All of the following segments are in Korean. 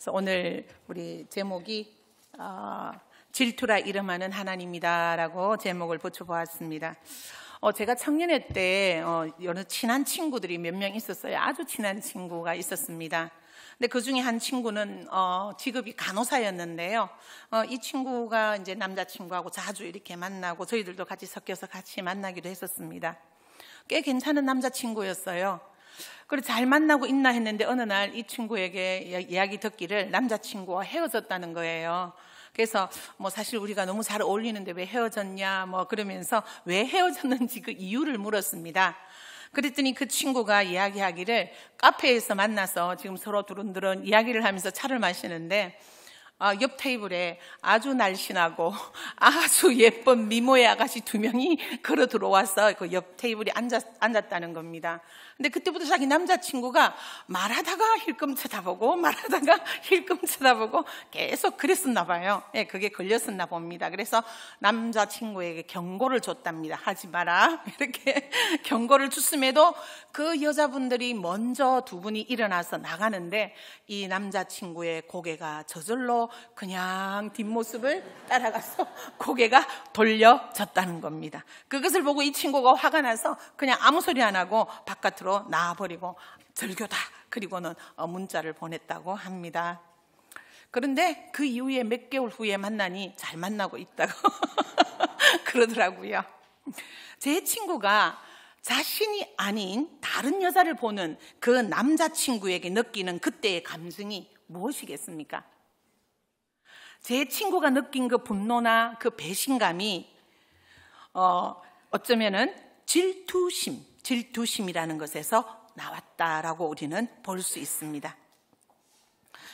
그래서 오늘 우리 제목이 질투라 이름하는 하나님이다라고 제목을 붙여보았습니다. 제가 청년회 때 여러 친한 친구들이 몇 명 있었어요. 아주 친한 친구가 있었습니다. 근데 그 중에 한 친구는 직업이 간호사였는데요. 이 친구가 이제 남자친구하고 자주 이렇게 만나고 저희들도 같이 섞여서 같이 만나기도 했었습니다. 꽤 괜찮은 남자친구였어요. 그래서 잘 만나고 있나 했는데 어느 날 이 친구에게 이야기 듣기를 남자친구와 헤어졌다는 거예요. 그래서 사실 우리가 너무 잘 어울리는데 왜 헤어졌냐 그러면서 왜 헤어졌는지 그 이유를 물었습니다. 그랬더니 그 친구가 이야기하기를 카페에서 만나서 지금 서로 두런두런 이야기를 하면서 차를 마시는데 옆 테이블에 아주 날씬하고 아주 예쁜 미모의 아가씨 2명이 걸어 들어와서 그 옆 테이블에 앉았다는 겁니다. 근데 그때부터 자기 남자친구가 말하다가 힐끔 쳐다보고 말하다가 힐끔 쳐다보고 계속 그랬었나 봐요. 예, 그게 걸렸었나 봅니다. 그래서 남자친구에게 경고를 줬답니다. 하지 마라 이렇게 경고를 줬음에도 그 여자분들이 먼저 두 분이 일어나서 나가는데 이 남자친구의 고개가 저절로 그냥 뒷모습을 따라가서 고개가 돌려졌다는 겁니다. 그것을 보고 이 친구가 화가 나서 그냥 아무 소리 안 하고 바깥으로 나와버리고 절교다 그리고는 문자를 보냈다고 합니다. 그런데 그 이후에 몇 개월 후에 만나니 잘 만나고 있다고 그러더라고요. 제 친구가 자신이 아닌 다른 여자를 보는 그 남자친구에게 느끼는 그때의 감정이 무엇이겠습니까? 제 친구가 느낀 그 분노나 그 배신감이 어쩌면은 질투심이라는 것에서 나왔다라고 우리는 볼 수 있습니다.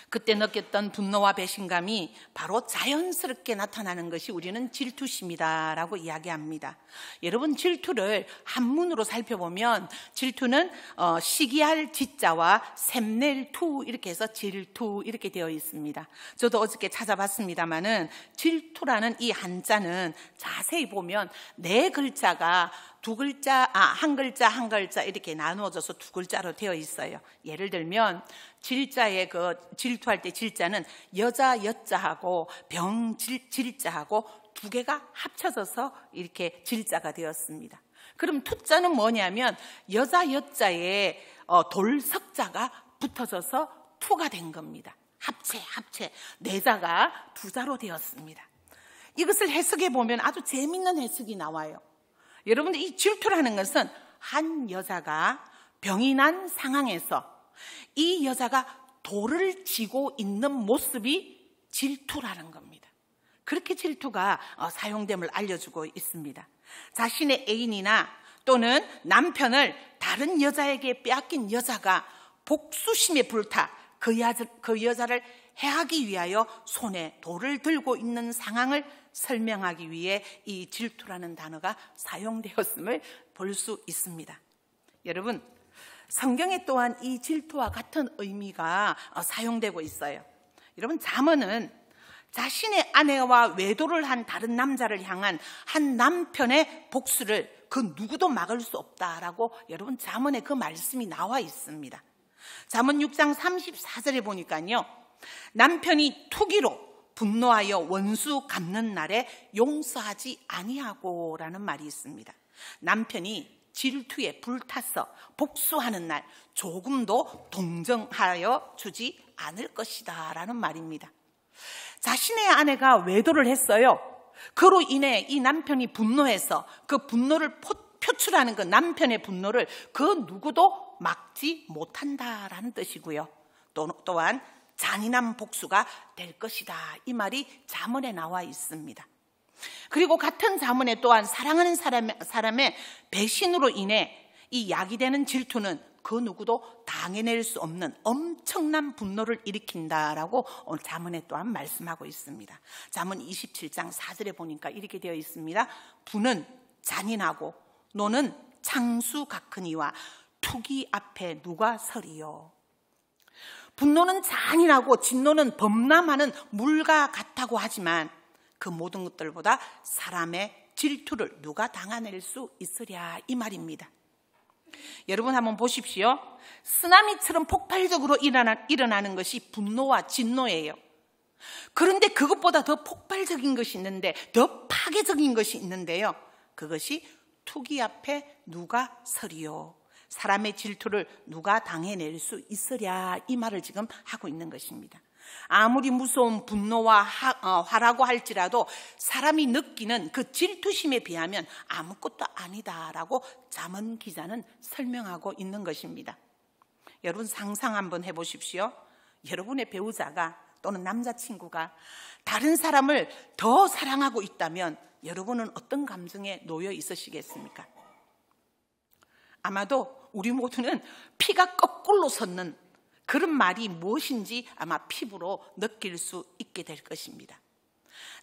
그때 느꼈던 분노와 배신감이 바로 자연스럽게 나타나는 것이 우리는 질투심이다라고 이야기합니다. 여러분, 질투를 한문으로 살펴보면 질투는 시기할 지자와 샘낼 투 이렇게 해서 질투 이렇게 되어 있습니다. 저도 어저께 찾아봤습니다마는 질투라는 이 한자는 자세히 보면 네 글자가 한 글자 이렇게 나누어져서 두 글자로 되어 있어요. 예를 들면 질자의 질투할 때 질자는 여자 여자하고 질자하고 두 개가 합쳐져서 이렇게 질자가 되었습니다. 그럼 투자는 뭐냐면 여자 여자에 돌석자가 붙어져서 투가 된 겁니다. 합체 네자가 두자로 되었습니다. 이것을 해석해 보면 아주 재미있는 해석이 나와요. 여러분들, 이 질투라는 것은 한 여자가 병이 난 상황에서 이 여자가 돌을 쥐고 있는 모습이 질투라는 겁니다. 그렇게 질투가 사용됨을 알려주고 있습니다. 자신의 애인이나 또는 남편을 다른 여자에게 빼앗긴 여자가 복수심에 불타 그 여자를 해하기 위하여 손에 돌을 들고 있는 상황을 설명하기 위해 이 질투라는 단어가 사용되었음을 볼 수 있습니다. 여러분, 성경에 또한 이 질투와 같은 의미가 사용되고 있어요. 여러분, 잠언은 자신의 아내와 외도를 한 다른 남자를 향한 한 남편의 복수를 그 누구도 막을 수 없다라고 여러분 잠언에 그 말씀이 나와 있습니다. 잠언 6장 34절에 보니까요, 남편이 투기로 분노하여 원수 갚는 날에 용서하지 아니하고 라는 말이 있습니다. 남편이 질투에 불타서 복수하는 날 조금도 동정하여 주지 않을 것이다 라는 말입니다. 자신의 아내가 외도를 했어요. 그로 인해 이 남편이 분노해서 그 분노를 표출하는 그 남편의 분노를 그 누구도 막지 못한다라는 뜻이고요. 또한 잔인한 복수가 될 것이다, 이 말이 잠언에 나와 있습니다. 그리고 같은 잠언에 또한 사랑하는 사람의 배신으로 인해 이 야기되는 질투는 그 누구도 당해낼 수 없는 엄청난 분노를 일으킨다라고 오늘 잠언에 또한 말씀하고 있습니다. 잠언 27장 4절에 보니까 이렇게 되어 있습니다. 분은 잔인하고 노는 창수 같으니와 투기 앞에 누가 서리요. 분노는 잔인하고 진노는 범람하는 물과 같다고 하지만 그 모든 것들보다 사람의 질투를 누가 당해낼 수 있으랴, 이 말입니다. 여러분 한번 보십시오. 쓰나미처럼 폭발적으로 일어나는 것이 분노와 진노예요. 그런데 그것보다 더 폭발적인 것이 있는데, 더 파괴적인 것이 있는데요. 그것이 투기 앞에 누가 서리요. 사람의 질투를 누가 당해낼 수 있으랴, 이 말을 지금 하고 있는 것입니다. 아무리 무서운 분노와 화라고 할지라도 사람이 느끼는 그 질투심에 비하면 아무것도 아니다라고 잠언 기자는 설명하고 있는 것입니다. 여러분 상상 한번 해보십시오. 여러분의 배우자가 또는 남자친구가 다른 사람을 더 사랑하고 있다면 여러분은 어떤 감정에 놓여 있으시겠습니까? 아마도 우리 모두는 피가 거꾸로 솟는 그런 말이 무엇인지 아마 피부로 느낄 수 있게 될 것입니다.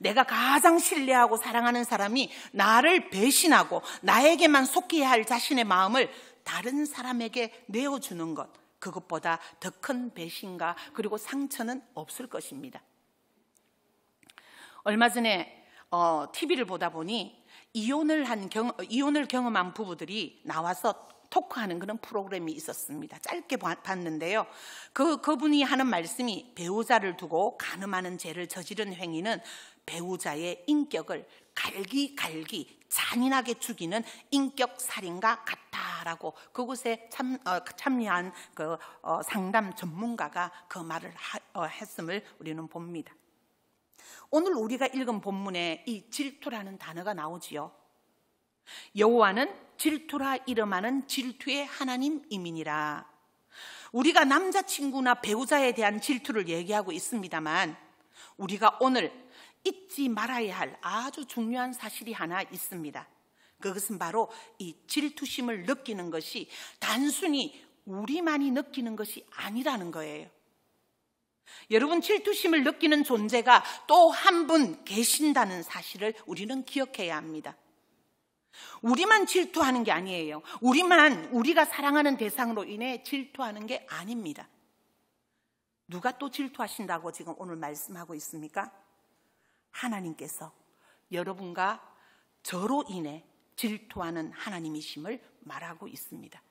내가 가장 신뢰하고 사랑하는 사람이 나를 배신하고 나에게만 속해야 할 자신의 마음을 다른 사람에게 내어주는 것, 그것보다 더 큰 배신과 그리고 상처는 없을 것입니다. 얼마 전에 TV를 보다 보니 이혼을 경험한 부부들이 나와서 토크하는 그런 프로그램이 있었습니다. 짧게 봤는데요. 그분이 하는 말씀이 배우자를 두고 간음하는 죄를 저지른 행위는 배우자의 인격을 갈기갈기 잔인하게 죽이는 인격 살인과 같다라고 그곳에 참여한 상담 전문가가 그 말을 했음을 우리는 봅니다. 오늘 우리가 읽은 본문에 이 질투라는 단어가 나오지요. 여호와는 질투라 이름하는 질투의 하나님이니라. 우리가 남자친구나 배우자에 대한 질투를 얘기하고 있습니다만 우리가 오늘 잊지 말아야 할 아주 중요한 사실이 하나 있습니다. 그것은 바로 이 질투심을 느끼는 것이 단순히 우리만이 느끼는 것이 아니라는 거예요. 여러분, 질투심을 느끼는 존재가 또 한 분 계신다는 사실을 우리는 기억해야 합니다. 우리만 질투하는 게 아니에요. 우리가 사랑하는 대상으로 인해 질투하는 게 아닙니다. 누가 또 질투하신다고 지금 오늘 말씀하고 있습니까? 하나님께서 여러분과 저로 인해 질투하는 하나님이심을 말하고 있습니다.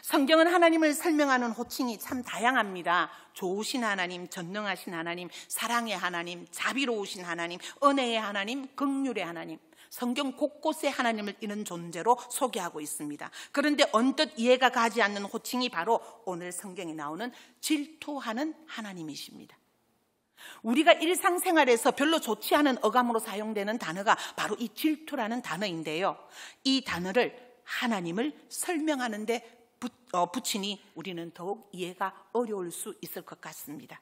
성경은 하나님을 설명하는 호칭이 참 다양합니다. 좋으신 하나님, 전능하신 하나님, 사랑의 하나님, 자비로우신 하나님, 은혜의 하나님, 긍휼의 하나님. 성경 곳곳에 하나님을 이런 존재로 소개하고 있습니다. 그런데 언뜻 이해가 가지 않는 호칭이 바로 오늘 성경에 나오는 질투하는 하나님이십니다. 우리가 일상생활에서 별로 좋지 않은 어감으로 사용되는 단어가 바로 이 질투라는 단어인데요. 이 단어를 하나님을 설명하는 데 붙이니 우리는 더욱 이해가 어려울 수 있을 것 같습니다.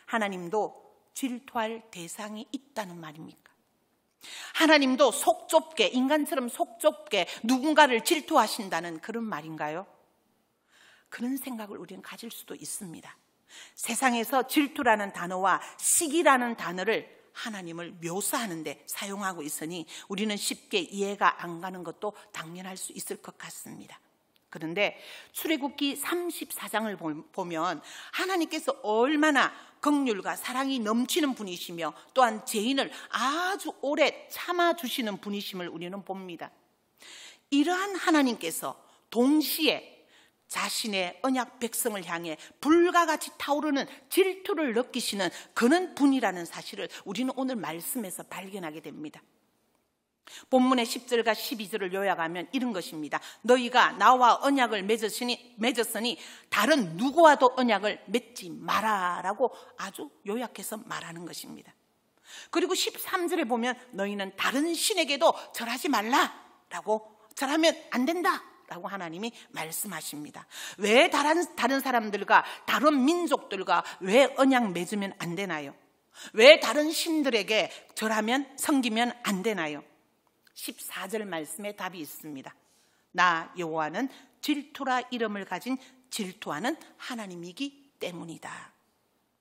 하나님도 질투할 대상이 있다는 말입니까? 하나님도 속 좁게, 인간처럼 속 좁게 누군가를 질투하신다는 그런 말인가요? 그런 생각을 우리는 가질 수도 있습니다. 세상에서 질투라는 단어와 시기라는 단어를 하나님을 묘사하는 데 사용하고 있으니 우리는 쉽게 이해가 안 가는 것도 당연할 수 있을 것 같습니다. 그런데 출애굽기 34장을 보면 하나님께서 얼마나 긍휼과 사랑이 넘치는 분이시며 또한 죄인을 아주 오래 참아주시는 분이심을 우리는 봅니다. 이러한 하나님께서 동시에 자신의 언약 백성을 향해 불과 같이 타오르는 질투를 느끼시는 그런 분이라는 사실을 우리는 오늘 말씀에서 발견하게 됩니다. 본문의 10절과 12절을 요약하면 이런 것입니다. 너희가 나와 언약을 맺었으니 다른 누구와도 언약을 맺지 마라라고 아주 요약해서 말하는 것입니다. 그리고 13절에 보면 너희는 다른 신에게도 절하지 말라라고, 절하면 안 된다 라고 하나님이 말씀하십니다. 왜 다른 사람들과 다른 민족들과 왜 언약 맺으면 안 되나요? 왜 다른 신들에게 절하면, 섬기면 안 되나요? 14절 말씀에 답이 있습니다. 나 여호와는 질투라 이름을 가진 질투하는 하나님이기 때문이다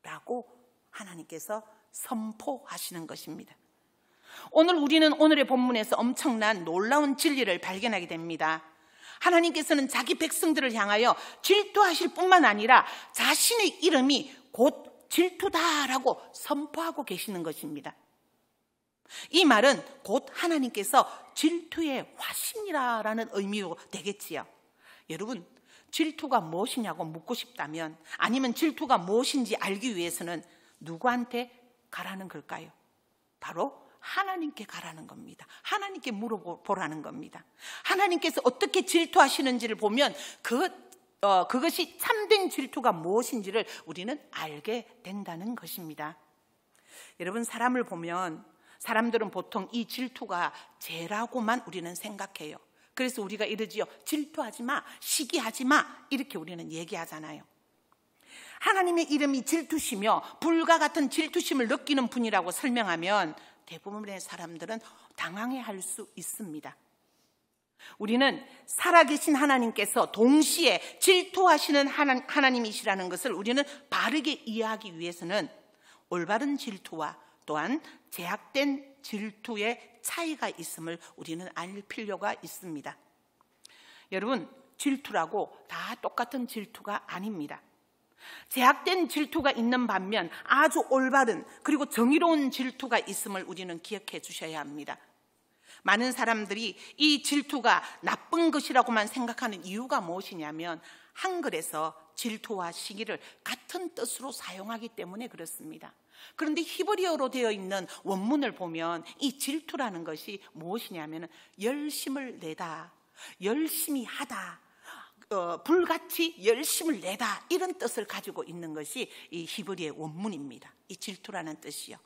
라고 하나님께서 선포하시는 것입니다. 오늘 우리는 오늘의 본문에서 엄청난 놀라운 진리를 발견하게 됩니다. 하나님께서는 자기 백성들을 향하여 질투하실 뿐만 아니라 자신의 이름이 곧 질투다라고 선포하고 계시는 것입니다. 이 말은 곧 하나님께서 질투의 화신이라는 의미로 되겠지요. 여러분, 질투가 무엇이냐고 묻고 싶다면, 아니면 질투가 무엇인지 알기 위해서는 누구한테 가라는 걸까요? 바로 하나님께 가라는 겁니다. 하나님께 물어보라는 겁니다. 하나님께서 어떻게 질투하시는지를 보면 그것이 참된 질투가 무엇인지를 우리는 알게 된다는 것입니다. 여러분, 사람을 보면 사람들은 보통 이 질투가 죄라고만 우리는 생각해요. 그래서 우리가 이러지요. 질투하지 마, 시기하지 마, 이렇게 우리는 얘기하잖아요. 하나님의 이름이 질투시며 불과 같은 질투심을 느끼는 분이라고 설명하면 대부분의 사람들은 당황해할 수 있습니다. 우리는 살아계신 하나님께서 동시에 질투하시는 하나님이시라는 것을 우리는 바르게 이해하기 위해서는 올바른 질투와 또한 제약된 질투의 차이가 있음을 우리는 알 필요가 있습니다. 여러분, 질투라고 다 똑같은 질투가 아닙니다. 제약된 질투가 있는 반면 아주 올바른 그리고 정의로운 질투가 있음을 우리는 기억해 주셔야 합니다. 많은 사람들이 이 질투가 나쁜 것이라고만 생각하는 이유가 무엇이냐면 한글에서 질투와 시기를 같은 뜻으로 사용하기 때문에 그렇습니다. 그런데 히브리어로 되어 있는 원문을 보면 이 질투라는 것이 무엇이냐면 열심을 내다, 열심히 하다, 불같이 열심을 내다, 이런 뜻을 가지고 있는 것이 이 히브리의 원문입니다. 이 질투라는 뜻이요.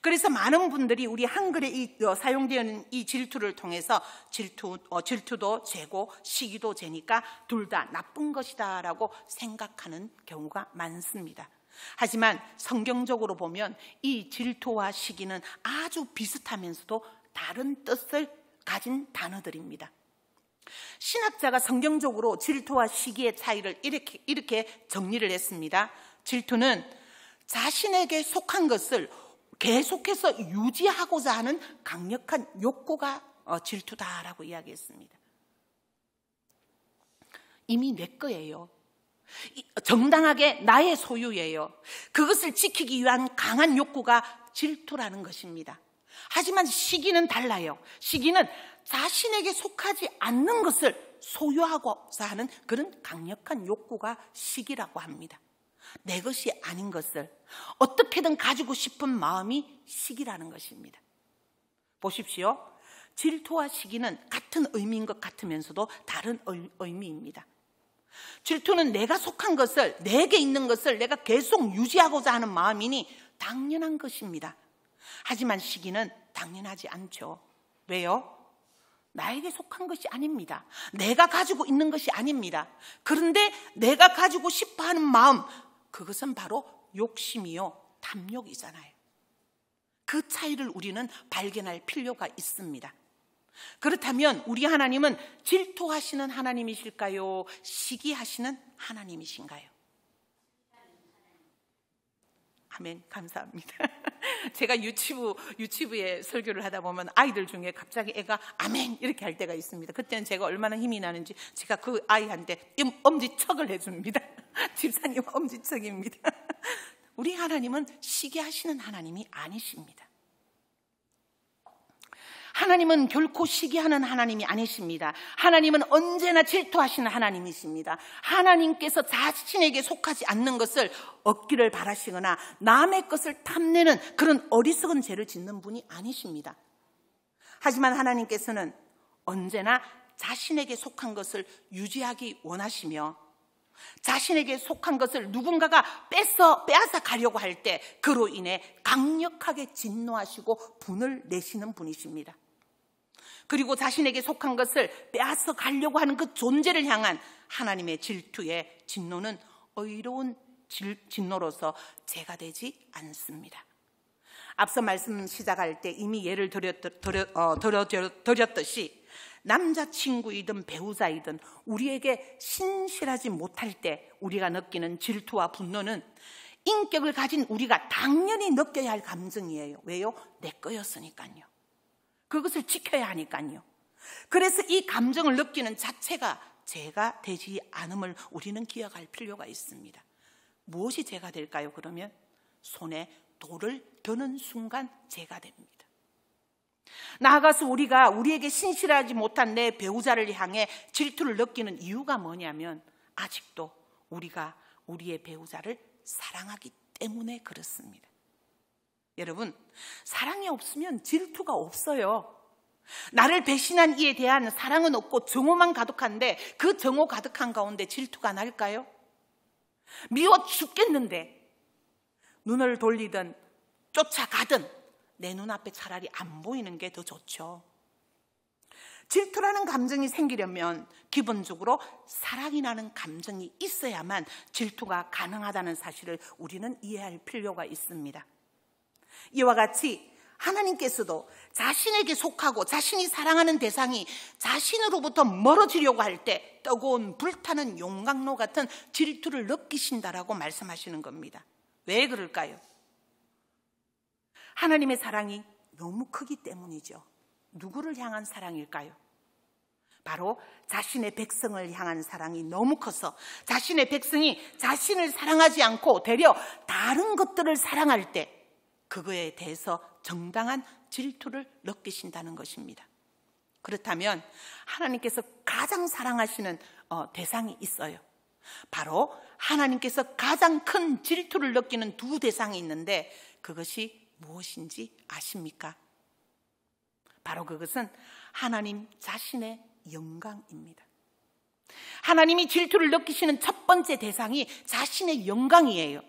그래서 많은 분들이 우리 한글에 사용되어 있는 이 질투를 통해서 질투도 죄고 시기도 죄니까 둘 다 나쁜 것이다 라고 생각하는 경우가 많습니다. 하지만 성경적으로 보면 이 질투와 시기는 아주 비슷하면서도 다른 뜻을 가진 단어들입니다. 신학자가 성경적으로 질투와 시기의 차이를 이렇게 정리를 했습니다. 질투는 자신에게 속한 것을 계속해서 유지하고자 하는 강력한 욕구가 질투다라고 이야기했습니다. 이미 내 거예요. 정당하게 나의 소유예요. 그것을 지키기 위한 강한 욕구가 질투라는 것입니다. 하지만 시기는 달라요. 시기는 자신에게 속하지 않는 것을 소유하고자 하는 그런 강력한 욕구가 시기라고 합니다. 내 것이 아닌 것을 어떻게든 가지고 싶은 마음이 시기라는 것입니다. 보십시오. 질투와 시기는 같은 의미인 것 같으면서도 다른 의미입니다. 질투는 내가 속한 것을, 내게 있는 것을 내가 계속 유지하고자 하는 마음이니 당연한 것입니다. 하지만 시기는 당연하지 않죠. 왜요? 나에게 속한 것이 아닙니다. 내가 가지고 있는 것이 아닙니다. 그런데 내가 가지고 싶어하는 마음, 그것은 바로 욕심이요, 탐욕이잖아요. 그 차이를 우리는 발견할 필요가 있습니다. 그렇다면 우리 하나님은 질투하시는 하나님이실까요? 시기하시는 하나님이신가요? 아멘, 감사합니다. 제가 유치부에 설교를 하다 보면 아이들 중에 갑자기 애가 아멘 이렇게 할 때가 있습니다. 그때는 제가 얼마나 힘이 나는지 제가 그 아이한테 엄지척을 해줍니다. 집사님 엄지척입니다. 우리 하나님은 시기하시는 하나님이 아니십니다. 하나님은 결코 시기하는 하나님이 아니십니다. 하나님은 언제나 질투하시는 하나님이십니다. 하나님께서 자신에게 속하지 않는 것을 얻기를 바라시거나 남의 것을 탐내는 그런 어리석은 죄를 짓는 분이 아니십니다. 하지만 하나님께서는 언제나 자신에게 속한 것을 유지하기 원하시며 자신에게 속한 것을 누군가가 빼앗아 가려고 할 때 그로 인해 강력하게 진노하시고 분을 내시는 분이십니다. 그리고 자신에게 속한 것을 빼앗아 가려고 하는 그 존재를 향한 하나님의 질투의 진노는 의로운 진노로서 죄가 되지 않습니다. 앞서 말씀 시작할 때 이미 예를 드렸듯이 남자친구이든 배우자이든 우리에게 신실하지 못할 때 우리가 느끼는 질투와 분노는 인격을 가진 우리가 당연히 느껴야 할 감정이에요. 왜요? 내 거였으니까요. 그것을 지켜야 하니까요. 그래서 이 감정을 느끼는 자체가 죄가 되지 않음을 우리는 기억할 필요가 있습니다. 무엇이 죄가 될까요? 그러면 손에 돌을 겨는 순간 죄가 됩니다. 나아가서 우리가 우리에게 신실하지 못한 내 배우자를 향해 질투를 느끼는 이유가 뭐냐면 아직도 우리가 우리의 배우자를 사랑하기 때문에 그렇습니다. 여러분, 사랑이 없으면 질투가 없어요. 나를 배신한 이에 대한 사랑은 없고 정오만 가득한데 그 정오 가득한 가운데 질투가 날까요? 미워 죽겠는데 눈을 돌리든 쫓아가든 내 눈앞에 차라리 안 보이는 게 더 좋죠. 질투라는 감정이 생기려면 기본적으로 사랑이라는 감정이 있어야만 질투가 가능하다는 사실을 우리는 이해할 필요가 있습니다. 이와 같이 하나님께서도 자신에게 속하고 자신이 사랑하는 대상이 자신으로부터 멀어지려고 할 때 뜨거운 불타는 용광로 같은 질투를 느끼신다라고 말씀하시는 겁니다. 왜 그럴까요? 하나님의 사랑이 너무 크기 때문이죠. 누구를 향한 사랑일까요? 바로 자신의 백성을 향한 사랑이 너무 커서 자신의 백성이 자신을 사랑하지 않고 되려 다른 것들을 사랑할 때 그거에 대해서 정당한 질투를 느끼신다는 것입니다. 그렇다면 하나님께서 가장 사랑하시는 대상이 있어요. 바로 하나님께서 가장 큰 질투를 느끼는 두 대상이 있는데 그것이 무엇인지 아십니까? 바로 그것은 하나님 자신의 영광입니다. 하나님이 질투를 느끼시는 첫 번째 대상이 자신의 영광이에요.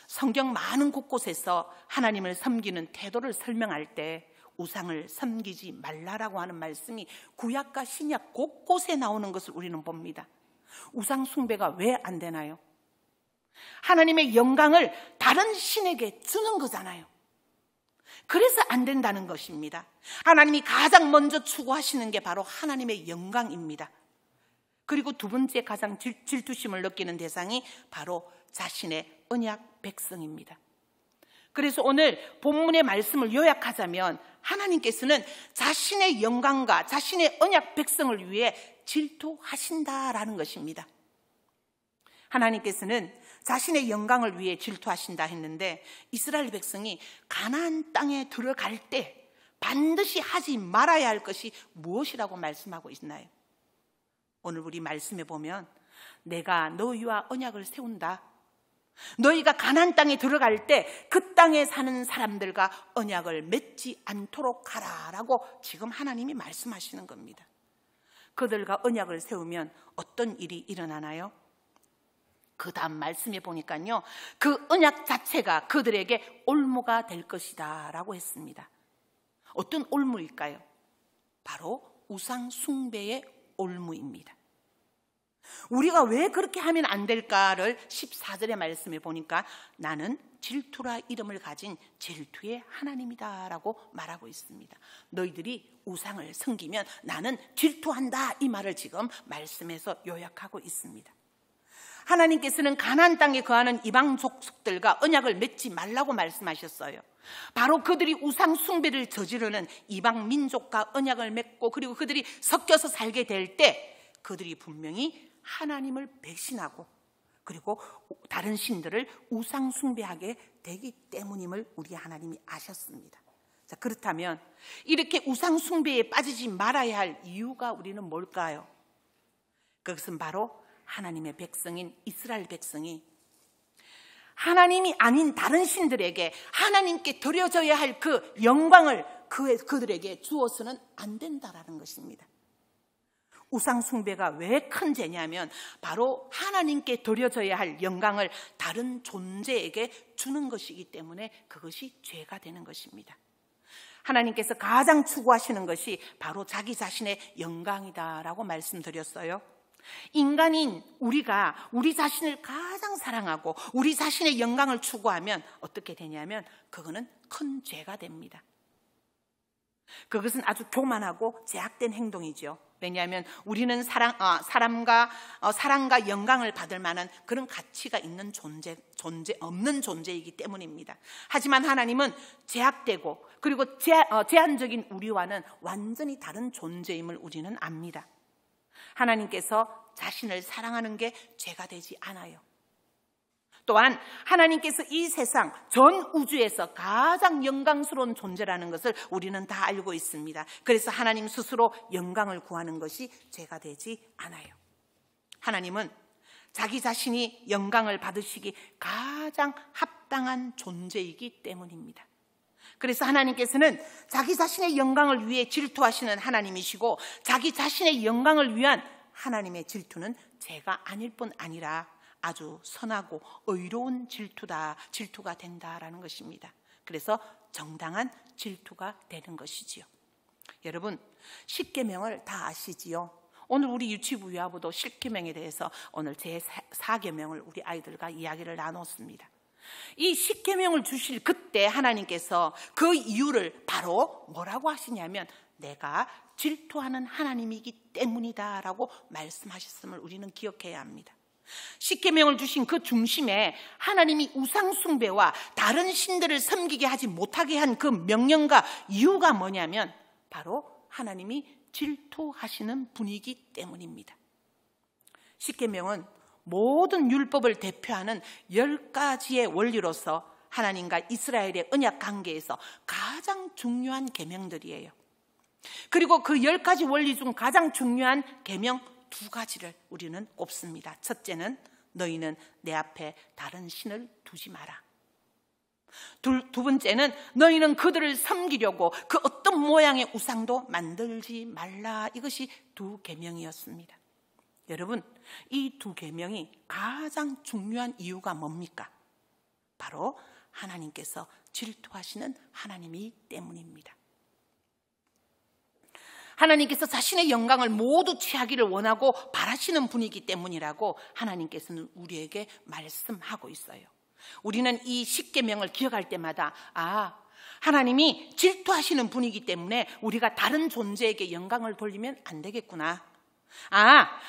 성경 많은 곳곳에서 하나님을 섬기는 태도를 설명할 때 우상을 섬기지 말라라고 하는 말씀이 구약과 신약 곳곳에 나오는 것을 우리는 봅니다. 우상 숭배가 왜 안 되나요? 하나님의 영광을 다른 신에게 주는 거잖아요. 그래서 안 된다는 것입니다. 하나님이 가장 먼저 추구하시는 게 바로 하나님의 영광입니다. 그리고 두 번째 가장 질투심을 느끼는 대상이 바로 자신의 언약 백성입니다. 그래서 오늘 본문의 말씀을 요약하자면 하나님께서는 자신의 영광과 자신의 언약 백성을 위해 질투하신다라는 것입니다. 하나님께서는 자신의 영광을 위해 질투하신다 했는데 이스라엘 백성이 가나안 땅에 들어갈 때 반드시 하지 말아야 할 것이 무엇이라고 말씀하고 있나요? 오늘 우리 말씀에 보면 내가 너희와 언약을 세운다. 너희가 가나안 땅에 들어갈 때 그 땅에 사는 사람들과 언약을 맺지 않도록 하라라고 지금 하나님이 말씀하시는 겁니다. 그들과 언약을 세우면 어떤 일이 일어나나요? 그 다음 말씀에 보니까요, 그 언약 자체가 그들에게 올무가 될 것이다 라고 했습니다. 어떤 올무일까요? 바로 우상 숭배의 올무입니다. 우리가 왜 그렇게 하면 안 될까를 14절의 말씀에 보니까 나는 질투라 이름을 가진 질투의 하나님이다 라고 말하고 있습니다. 너희들이 우상을 섬기면 나는 질투한다, 이 말을 지금 말씀에서 요약하고 있습니다. 하나님께서는 가나안 땅에 거하는 이방 족속들과 언약을 맺지 말라고 말씀하셨어요. 바로 그들이 우상 숭배를 저지르는 이방 민족과 언약을 맺고 그리고 그들이 섞여서 살게 될 때 그들이 분명히 하나님을 배신하고 그리고 다른 신들을 우상 숭배하게 되기 때문임을 우리 하나님이 아셨습니다. 자, 그렇다면 이렇게 우상 숭배에 빠지지 말아야 할 이유가 우리는 뭘까요? 그것은 바로 하나님의 백성인 이스라엘 백성이 하나님이 아닌 다른 신들에게 하나님께 드려져야 할 그 영광을 그들에게 주어서는 안 된다라는 것입니다. 우상 숭배가 왜 큰 죄냐면 바로 하나님께 드려져야 할 영광을 다른 존재에게 주는 것이기 때문에 그것이 죄가 되는 것입니다. 하나님께서 가장 추구하시는 것이 바로 자기 자신의 영광이다라고 말씀드렸어요. 인간인 우리가 우리 자신을 가장 사랑하고 우리 자신의 영광을 추구하면 어떻게 되냐면 그거는 큰 죄가 됩니다. 그것은 아주 교만하고 제약된 행동이죠. 왜냐하면 우리는 사랑과 영광을 받을 만한 그런 가치가 있는 없는 존재이기 때문입니다. 하지만 하나님은 제약되고 그리고 제한적인 우리와는 완전히 다른 존재임을 우리는 압니다. 하나님께서 자신을 사랑하는 게 죄가 되지 않아요. 또한 하나님께서 이 세상 전 우주에서 가장 영광스러운 존재라는 것을 우리는 다 알고 있습니다. 그래서 하나님 스스로 영광을 구하는 것이 죄가 되지 않아요. 하나님은 자기 자신이 영광을 받으시기 가장 합당한 존재이기 때문입니다. 그래서 하나님께서는 자기 자신의 영광을 위해 질투하시는 하나님이시고, 자기 자신의 영광을 위한 하나님의 질투는 죄가 아닐 뿐 아니라 아주 선하고 의로운 질투가 된다라는 것입니다. 그래서 정당한 질투가 되는 것이지요. 여러분, 십계명을 다 아시지요? 오늘 우리 유치부 유아부도 십계명에 대해서 오늘 제4계명을 우리 아이들과 이야기를 나눴습니다. 이 십계명을 주실 그때 하나님께서 그 이유를 바로 뭐라고 하시냐면, 내가 질투하는 하나님이기 때문이다 라고 말씀하셨음을 우리는 기억해야 합니다. 십계명을 주신 그 중심에 하나님이 우상 숭배와 다른 신들을 섬기게 하지 못하게 한 그 명령과 이유가 뭐냐면, 바로 하나님이 질투하시는 분이기 때문입니다. 십계명은 모든 율법을 대표하는 10가지의 원리로서 하나님과 이스라엘의 언약 관계에서 가장 중요한 계명들이에요. 그리고 그 10가지 원리 중 가장 중요한 계명 2가지를 우리는 꼽습니다. 첫째는 너희는 내 앞에 다른 신을 두지 마라. 두 번째는 너희는 그들을 섬기려고 그 어떤 모양의 우상도 만들지 말라. 이것이 2계명이었습니다. 여러분, 이 2계명이 가장 중요한 이유가 뭡니까? 바로 하나님께서 질투하시는 하나님이기 때문입니다. 하나님께서 자신의 영광을 모두 취하기를 원하고 바라시는 분이기 때문이라고 하나님께서는 우리에게 말씀하고 있어요. 우리는 이 십계명을 기억할 때마다 하나님이 질투하시는 분이기 때문에 우리가 다른 존재에게 영광을 돌리면 안 되겠구나.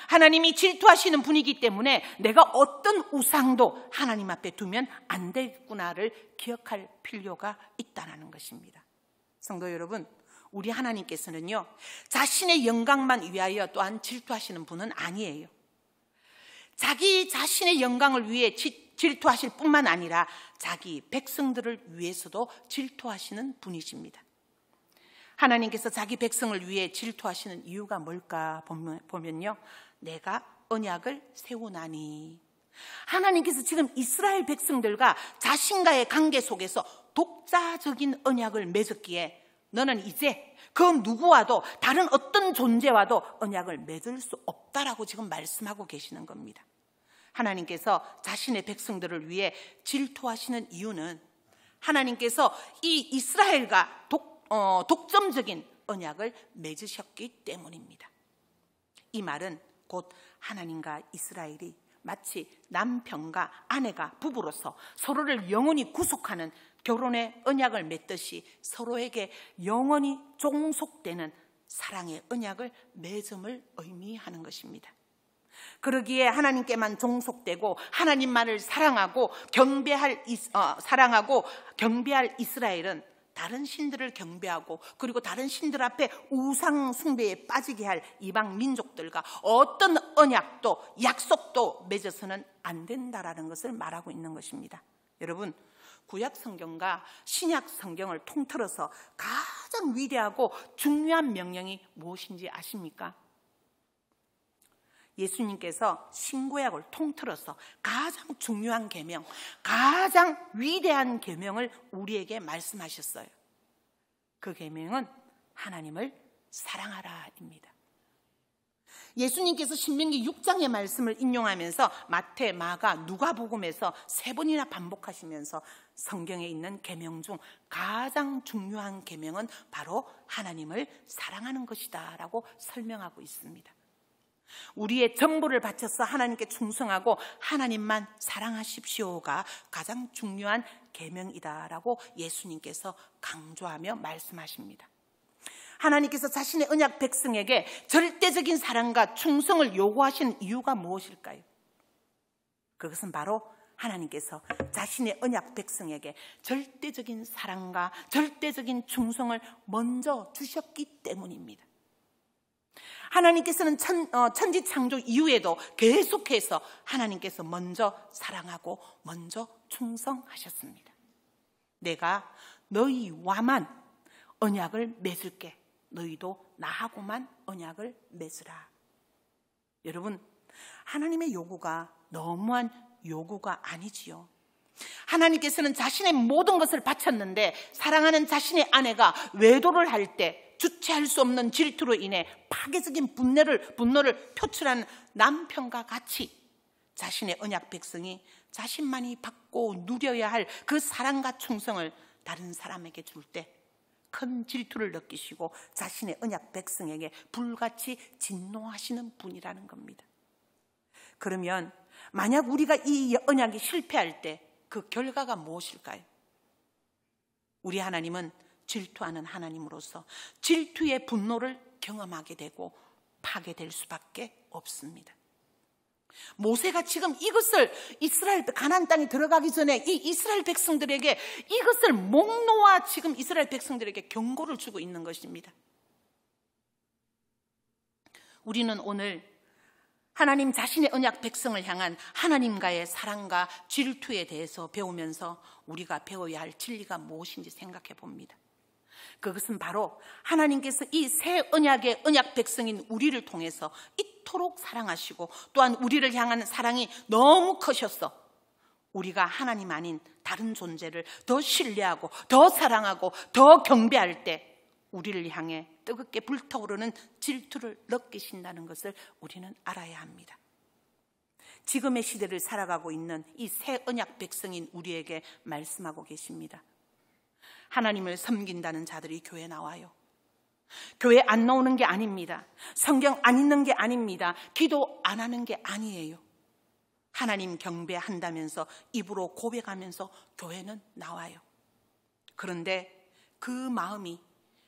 하나님이 질투하시는 분이기 때문에 내가 어떤 우상도 하나님 앞에 두면 안 되겠구나를 기억할 필요가 있다는 것입니다. 성도 여러분, 우리 하나님께서는요, 자신의 영광만 위하여 또한 질투하시는 분은 아니에요. 자기 자신의 영광을 위해 질투하실 뿐만 아니라 자기 백성들을 위해서도 질투하시는 분이십니다. 하나님께서 자기 백성을 위해 질투하시는 이유가 뭘까 보면요, 내가 언약을 세우나니. 하나님께서 지금 이스라엘 백성들과 자신과의 관계 속에서 독자적인 언약을 맺었기에 너는 이제 그 누구와도 다른 어떤 존재와도 언약을 맺을 수 없다라고 지금 말씀하고 계시는 겁니다. 하나님께서 자신의 백성들을 위해 질투하시는 이유는 하나님께서 이 이스라엘과 독점적인 언약을 맺으셨기 때문입니다. 이 말은 곧 하나님과 이스라엘이 마치 남편과 아내가 부부로서 서로를 영원히 구속하는 결혼의 언약을 맺듯이 서로에게 영원히 종속되는 사랑의 언약을 맺음을 의미하는 것입니다. 그러기에 하나님께만 종속되고 하나님만을 사랑하고 경배할 이스라엘은 다른 신들을 경배하고 그리고 다른 신들 앞에 우상 숭배에 빠지게 할 이방 민족들과 어떤 언약도 약속도 맺어서는 안 된다라는 것을 말하고 있는 것입니다. 여러분, 구약 성경과 신약 성경을 통틀어서 가장 위대하고 중요한 명령이 무엇인지 아십니까? 예수님께서 신구약을 통틀어서 가장 중요한 계명, 가장 위대한 계명을 우리에게 말씀하셨어요. 그 계명은 하나님을 사랑하라입니다. 예수님께서 신명기 6장의 말씀을 인용하면서 마태, 마가, 누가복음에서 3번이나 반복하시면서 성경에 있는 계명 중 가장 중요한 계명은 바로 하나님을 사랑하는 것이다 라고 설명하고 있습니다. 우리의 전부를 바쳐서 하나님께 충성하고 하나님만 사랑하십시오가 가장 중요한 계명이다라고 예수님께서 강조하며 말씀하십니다. 하나님께서 자신의 언약 백성에게 절대적인 사랑과 충성을 요구하시는 이유가 무엇일까요? 그것은 바로 하나님께서 자신의 언약 백성에게 절대적인 사랑과 절대적인 충성을 먼저 주셨기 때문입니다. 하나님께서는 천지 창조 이후에도 계속해서 하나님께서 먼저 사랑하고 먼저 충성하셨습니다. 내가 너희와만 언약을 맺을게. 너희도 나하고만 언약을 맺으라. 여러분, 하나님의 요구가 너무한 요구가 아니지요. 하나님께서는 자신의 모든 것을 바쳤는데 사랑하는 자신의 아내가 외도를 할 때 주체할 수 없는 질투로 인해 파괴적인 분노를 표출한 남편과 같이 자신의 언약 백성이 자신만이 받고 누려야 할 그 사랑과 충성을 다른 사람에게 줄 때 큰 질투를 느끼시고 자신의 언약 백성에게 불같이 진노하시는 분이라는 겁니다. 그러면 만약 우리가 이 언약이 실패할 때 그 결과가 무엇일까요? 우리 하나님은 질투하는 하나님으로서 질투의 분노를 경험하게 되고 파괴될 수밖에 없습니다. 모세가 지금 이것을 이스라엘 가나안 땅에 들어가기 전에 이 이스라엘 백성들에게 이것을 목 놓아 지금 이스라엘 백성들에게 경고를 주고 있는 것입니다. 우리는 오늘 하나님 자신의 언약 백성을 향한 하나님과의 사랑과 질투에 대해서 배우면서 우리가 배워야 할 진리가 무엇인지 생각해 봅니다. 그것은 바로 하나님께서 이 새 언약의 언약 백성인 우리를 통해서 이토록 사랑하시고 또한 우리를 향한 사랑이 너무 크셔서 우리가 하나님 아닌 다른 존재를 더 신뢰하고 더 사랑하고 더 경배할 때 우리를 향해 뜨겁게 불타오르는 질투를 느끼신다는 것을 우리는 알아야 합니다. 지금의 시대를 살아가고 있는 이 새 언약 백성인 우리에게 말씀하고 계십니다. 하나님을 섬긴다는 자들이 교회에 나와요. 교회 안 나오는 게 아닙니다. 성경 안 읽는 게 아닙니다. 기도 안 하는 게 아니에요. 하나님 경배한다면서 입으로 고백하면서 교회는 나와요. 그런데 그 마음이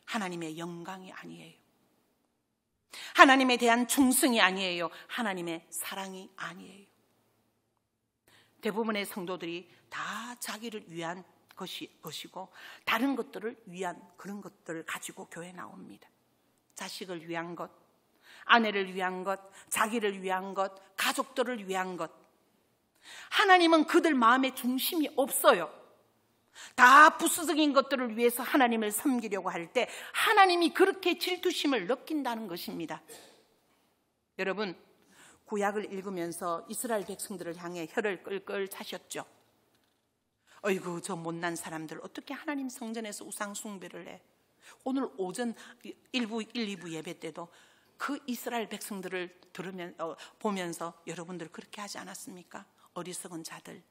하나님의 영광이 아니에요. 하나님에 대한 충성이 아니에요. 하나님의 사랑이 아니에요. 대부분의 성도들이 다 자기를 위한 것이고 다른 것들을 위한 그런 것들을 가지고 교회에 나옵니다. 자식을 위한 것, 아내를 위한 것, 자기를 위한 것, 가족들을 위한 것. 하나님은 그들 마음에 중심이 없어요. 다 부수적인 것들을 위해서 하나님을 섬기려고 할 때 하나님이 그렇게 질투심을 느낀다는 것입니다. 여러분, 구약을 읽으면서 이스라엘 백성들을 향해 혀를 끌끌 차셨죠. 어이구, 저 못난 사람들 어떻게 하나님 성전에서 우상 숭배를 해. 오늘 오전 1, 2부 예배 때도 그 이스라엘 백성들을 보면서 여러분들 그렇게 하지 않았습니까? 어리석은 자들.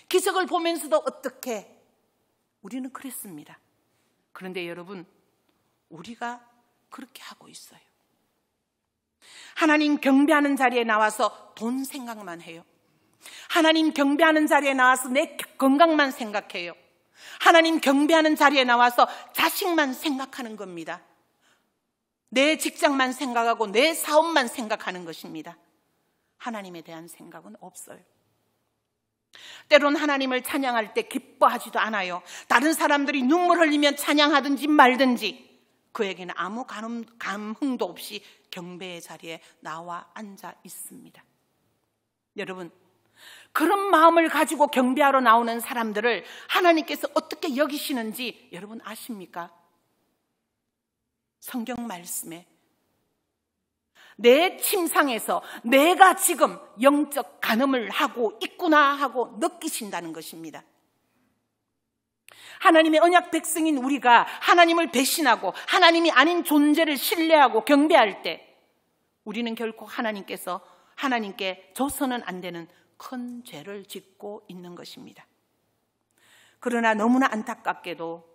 기적을 보면서도 어떻게 우리는 그랬습니다. 그런데 여러분, 우리가 그렇게 하고 있어요. 하나님 경배하는 자리에 나와서 돈 생각만 해요. 하나님 경배하는 자리에 나와서 내 건강만 생각해요. 하나님 경배하는 자리에 나와서 자식만 생각하는 겁니다. 내 직장만 생각하고 내 사업만 생각하는 것입니다. 하나님에 대한 생각은 없어요. 때론 하나님을 찬양할 때 기뻐하지도 않아요. 다른 사람들이 눈물 흘리면 찬양하든지 말든지 그에게는 아무 감흥도 없이 경배의 자리에 나와 앉아 있습니다. 여러분, 그런 마음을 가지고 경배하러 나오는 사람들을 하나님께서 어떻게 여기시는지 여러분 아십니까? 성경 말씀에 내 침상에서 내가 지금 영적 간음을 하고 있구나 하고 느끼신다는 것입니다. 하나님의 언약 백성인 우리가 하나님을 배신하고 하나님이 아닌 존재를 신뢰하고 경배할 때 우리는 결코 하나님께 져서는 안 되는 큰 죄를 짓고 있는 것입니다. 그러나 너무나 안타깝게도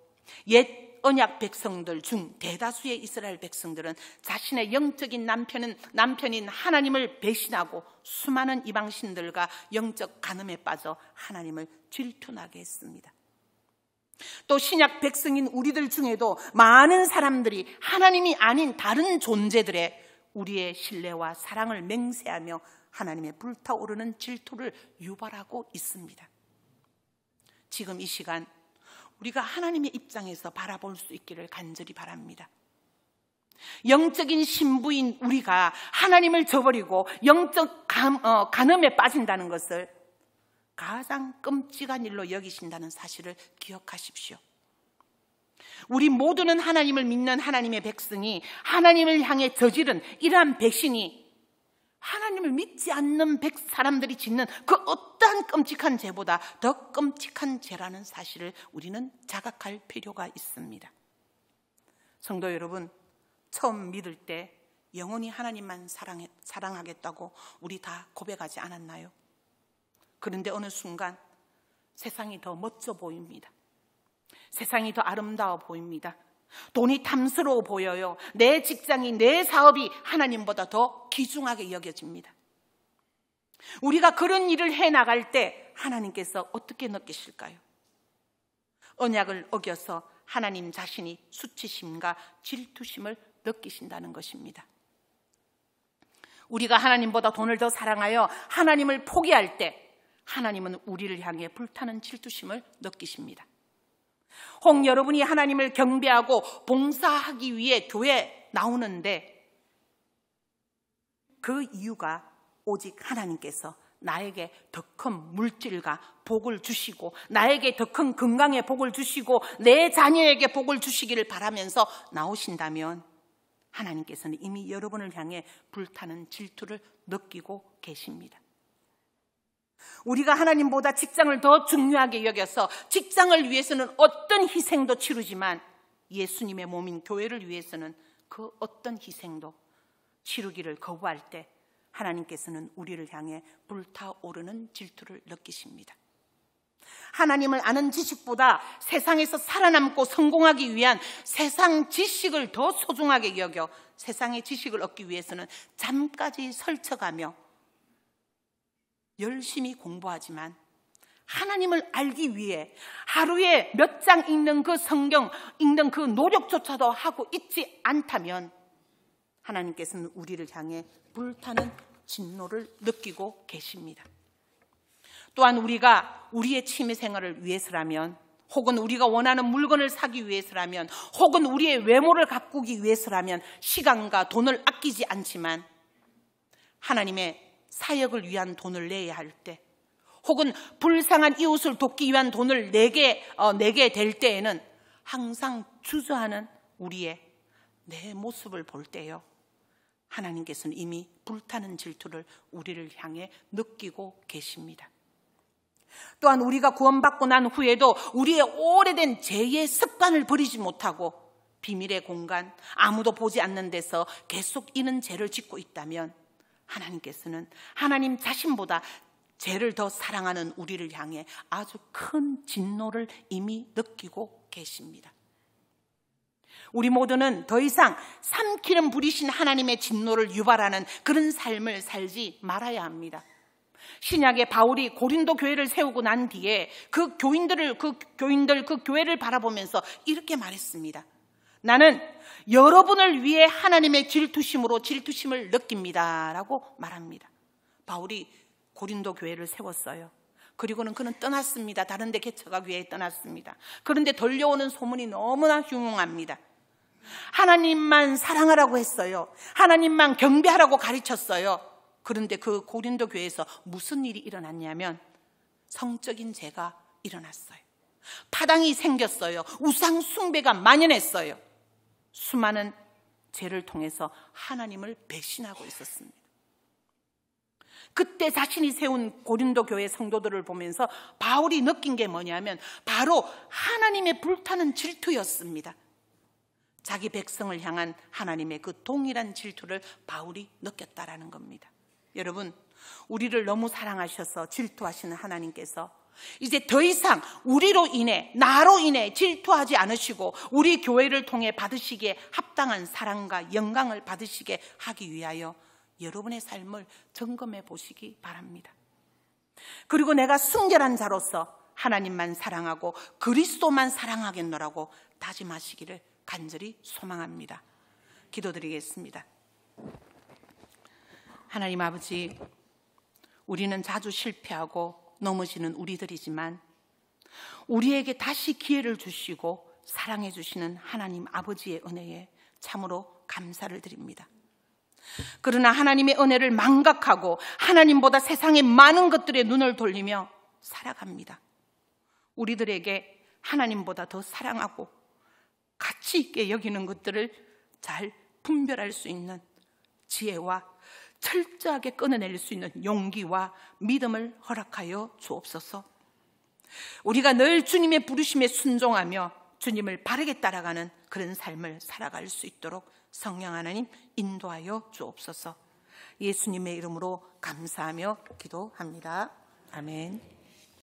옛 언약 백성들 중 대다수의 이스라엘 백성들은 자신의 영적인 남편인 하나님을 배신하고 수많은 이방신들과 영적 간음에 빠져 하나님을 질투나게 했습니다. 또 신약 백성인 우리들 중에도 많은 사람들이 하나님이 아닌 다른 존재들의 우리의 신뢰와 사랑을 맹세하며 하나님의 불타오르는 질투를 유발하고 있습니다. 지금 이 시간 우리가 하나님의 입장에서 바라볼 수 있기를 간절히 바랍니다. 영적인 신부인 우리가 하나님을 저버리고 영적 간음에 빠진다는 것을 가장 끔찍한 일로 여기신다는 사실을 기억하십시오. 우리 모두는 하나님을 믿는 하나님의 백성이 하나님을 향해 저지른 이러한 배신이 하나님을 믿지 않는 사람들이 짓는 그 어떠한 끔찍한 죄보다 더 끔찍한 죄라는 사실을 우리는 자각할 필요가 있습니다. 성도 여러분, 처음 믿을 때 영원히 하나님만 사랑하겠다고 우리 다 고백하지 않았나요? 그런데 어느 순간 세상이 더 멋져 보입니다. 세상이 더 아름다워 보입니다. 돈이 탐스러워 보여요. 내 직장이, 내 사업이 하나님보다 더 귀중하게 여겨집니다. 우리가 그런 일을 해나갈 때 하나님께서 어떻게 느끼실까요? 언약을 어겨서 하나님 자신이 수치심과 질투심을 느끼신다는 것입니다. 우리가 하나님보다 돈을 더 사랑하여 하나님을 포기할 때 하나님은 우리를 향해 불타는 질투심을 느끼십니다. 혹 여러분이 하나님을 경배하고 봉사하기 위해 교회에 나오는데 그 이유가 오직 하나님께서 나에게 더 큰 물질과 복을 주시고 나에게 더 큰 건강의 복을 주시고 내 자녀에게 복을 주시기를 바라면서 나오신다면 하나님께서는 이미 여러분을 향해 불타는 질투를 느끼고 계십니다. 우리가 하나님보다 직장을 더 중요하게 여겨서 직장을 위해서는 어떤 희생도 치르지만 예수님의 몸인 교회를 위해서는 그 어떤 희생도 치르기를 거부할 때 하나님께서는 우리를 향해 불타오르는 질투를 느끼십니다. 하나님을 아는 지식보다 세상에서 살아남고 성공하기 위한 세상 지식을 더 소중하게 여겨 세상의 지식을 얻기 위해서는 잠까지 설쳐가며 열심히 공부하지만 하나님을 알기 위해 하루에 몇 장 읽는 그 성경 읽는 그 노력조차도 하고 있지 않다면 하나님께서는 우리를 향해 불타는 진노를 느끼고 계십니다. 또한 우리가 우리의 취미생활을 위해서라면 혹은 우리가 원하는 물건을 사기 위해서라면 혹은 우리의 외모를 가꾸기 위해서라면 시간과 돈을 아끼지 않지만 하나님의 사역을 위한 돈을 내야 할 때 혹은 불쌍한 이웃을 돕기 위한 돈을 내게 될 때에는 항상 주저하는 우리의 내 모습을 볼 때요 하나님께서는 이미 불타는 질투를 우리를 향해 느끼고 계십니다. 또한 우리가 구원받고 난 후에도 우리의 오래된 죄의 습관을 버리지 못하고 비밀의 공간, 아무도 보지 않는 데서 계속 이는 죄를 짓고 있다면 하나님께서는 하나님 자신보다 죄를 더 사랑하는 우리를 향해 아주 큰 진노를 이미 느끼고 계십니다. 우리 모두는 더 이상 삼키는 부리신 하나님의 진노를 유발하는 그런 삶을 살지 말아야 합니다. 신약의 바울이 고린도 교회를 세우고 난 뒤에 그 교회를 바라보면서 이렇게 말했습니다. 나는 여러분을 위해 하나님의 질투심을 느낍니다 라고 말합니다. 바울이 고린도 교회를 세웠어요. 그리고는 그는 떠났습니다. 다른 데 개척하기 위해 떠났습니다. 그런데 들려오는 소문이 너무나 흉흉합니다. 하나님만 사랑하라고 했어요. 하나님만 경배하라고 가르쳤어요. 그런데 그 고린도 교회에서 무슨 일이 일어났냐면 성적인 죄가 일어났어요. 파당이 생겼어요. 우상 숭배가 만연했어요. 수많은 죄를 통해서 하나님을 배신하고 있었습니다. 그때 자신이 세운 고린도 교회 성도들을 보면서 바울이 느낀 게 뭐냐면 바로 하나님의 불타는 질투였습니다. 자기 백성을 향한 하나님의 그 동일한 질투를 바울이 느꼈다라는 겁니다. 여러분, 우리를 너무 사랑하셔서 질투하시는 하나님께서 이제 더 이상 우리로 인해, 나로 인해 질투하지 않으시고 우리 교회를 통해 받으시기에 합당한 사랑과 영광을 받으시게 하기 위하여 여러분의 삶을 점검해 보시기 바랍니다. 그리고 내가 순결한 자로서 하나님만 사랑하고 그리스도만 사랑하겠노라고 다짐하시기를 간절히 소망합니다. 기도드리겠습니다. 하나님 아버지, 우리는 자주 실패하고 넘어지는 우리들이지만 우리에게 다시 기회를 주시고 사랑해 주시는 하나님 아버지의 은혜에 참으로 감사를 드립니다. 그러나 하나님의 은혜를 망각하고 하나님보다 세상의 많은 것들에 눈을 돌리며 살아갑니다. 우리들에게 하나님보다 더 사랑하고 가치 있게 여기는 것들을 잘 분별할 수 있는 지혜와 철저하게 끊어낼 수 있는 용기와 믿음을 허락하여 주옵소서. 우리가 늘 주님의 부르심에 순종하며 주님을 바르게 따라가는 그런 삶을 살아갈 수 있도록 성령 하나님 인도하여 주옵소서. 예수님의 이름으로 감사하며 기도합니다. 아멘.